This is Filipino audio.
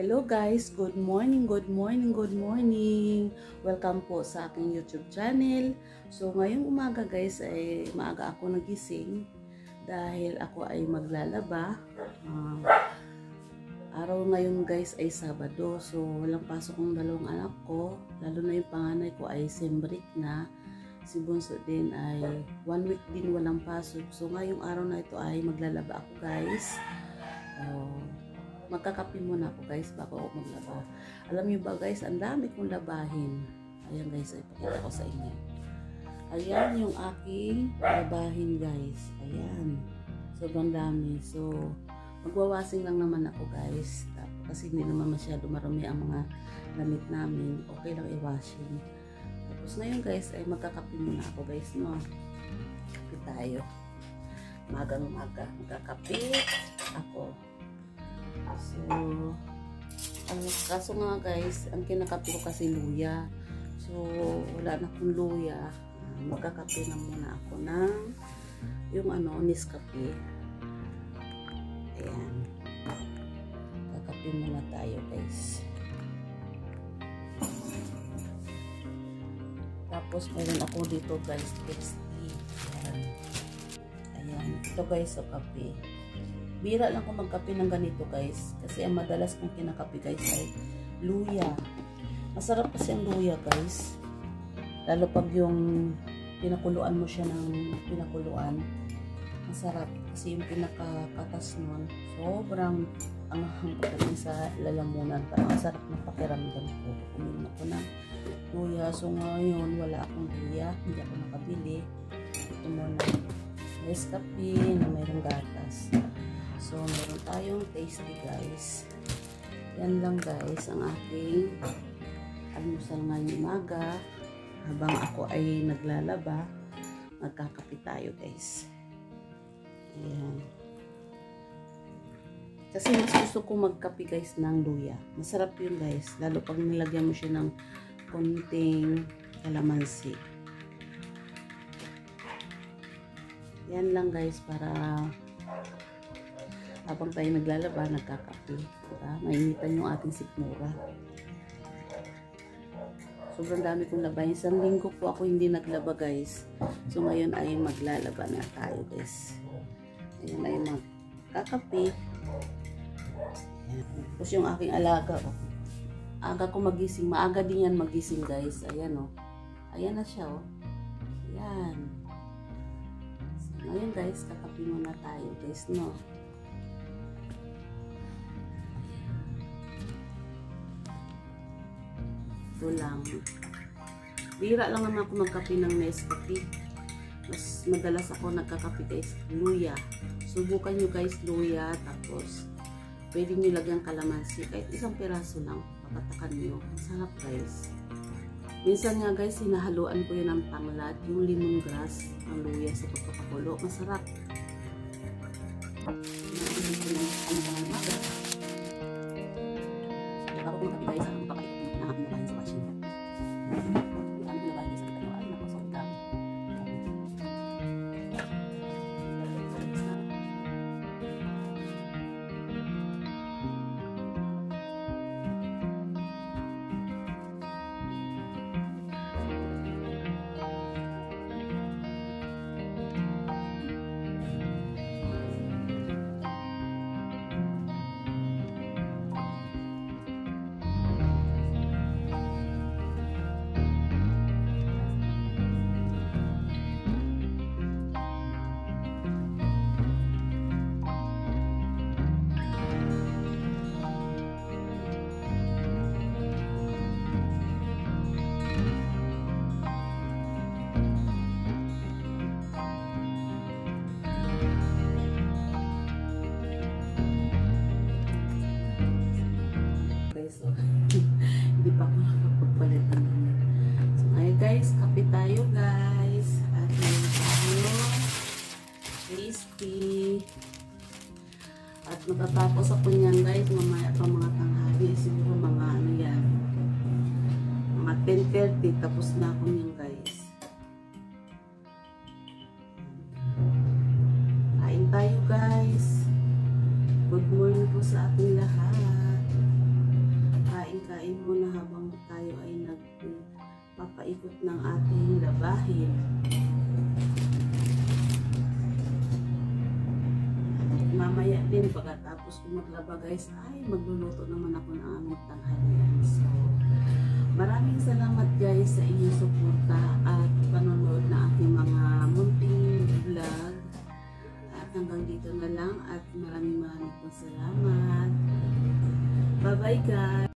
Hello guys, good morning, good morning, good morning. Welcome po sa aking YouTube channel. So ngayong umaga guys ay maaga ako nagising dahil ako ay maglalaba. Araw ngayon guys ay Sabado, so walang pasok ang dalawang anak ko. Lalo na yung panganay ko ay sembrik na. Si Bunso din ay 1 week din walang pasok. So ngayong araw na ito ay maglalaba ako guys. Magkakape muna ako guys bago ako maglaba. Alam niyo ba guys, ang dami kong labahin. Ayan guys, ipakita ko sa inyo. Ayan yung aking labahin guys. Ayan. Sobrang dami. So, magwawasing lang naman ako guys. Kasi hindi naman masyado marami ang mga damit namin. Okay lang i-washing. Tapos ngayon guys, ay magkakape muna ako guys, no? Kape tayo. Magang-maga. Magkakape ako. So, kaso nga guys, ang kinakape ko kasi luya. So, wala na akong luya. Magkakape na muna ako ng yung Nescafe. Ayan. Kakape muna tayo guys. Tapos, meron ako dito guys, tea. Ayan. Ayan. Ito guys, so kape. Bira lang kung magkape ng ganito guys. Kasi ang madalas kong kinakape guys ay luya. Masarap kasi ang luya guys. Lalo pag yung pinakuluan mo siya ng pinakuluan. Masarap. Kasi yung pinakakatas nun. Sobrang anghang pagdating sa lalamunan. Parang masarap na pakiramdam ko. Uminom ako ng luya. So ngayon wala akong luya. Hindi ako nakabili. Ito muna. Nescafe na mayroong gatas. So, meron tayong tasty guys. Yan lang guys ang aking almusal ngayong umaga. Habang ako ay naglalaba, magkakape tayo guys. Ayan. Kasi mas gusto ko magkape guys ng luya. Masarap yun guys. Lalo pag nilagyan mo siya ng konting kalamansi. Yan lang guys para habang tayo naglalaba, nagkakape. Diba? Mainitan yung ating sikmura. Sobrang dami kong labahin. Isang linggo po ako hindi naglaba guys. So ngayon ay maglalaba na tayo guys. Ayan ay magkakape. Ayan. Tapos yung aking alaga. Oh. Aga ko magising. Maaga din yan magising guys. Ayan oh. Ayan na siya oh. Ayan. So, ngayon guys, kakape muna tayo guys, no? Lang. Bira lang naman ako magkape ng Nescafe. Mas madalas ako nagkakape guys, luya. Subukan nyo guys luya, tapos pwede nyo lagyan kalamansi. Kahit isang piraso lang, papatakan nyo. Ang sarap guys. Minsan nga guys, hinahaluan ko yun ng tanglad, yung lemongrass, ang luya sa pagpapakulo. Masarap. Bago ko magkape guys, ang papait ko na aking nabahin sa washing. So, hindi pa ako nakapagpalit ng damit. So, ngayon guys, kape tayo guys. At meron tayo tasty. At matatapos ako niyan guys, mamaya pa mga tanghali. Siguro mga yan. Mga 10:30, tapos na ako niyan guys. Kain tayo guys. Good morning po sa ating lahat. kain muna habang tayo ay nagpapaikot ng ating labahin. Mamaya din pagkatapos ko maglaba guys ay magluluto naman ako ng aming tanghalian. So maraming salamat guys sa inyong suporta.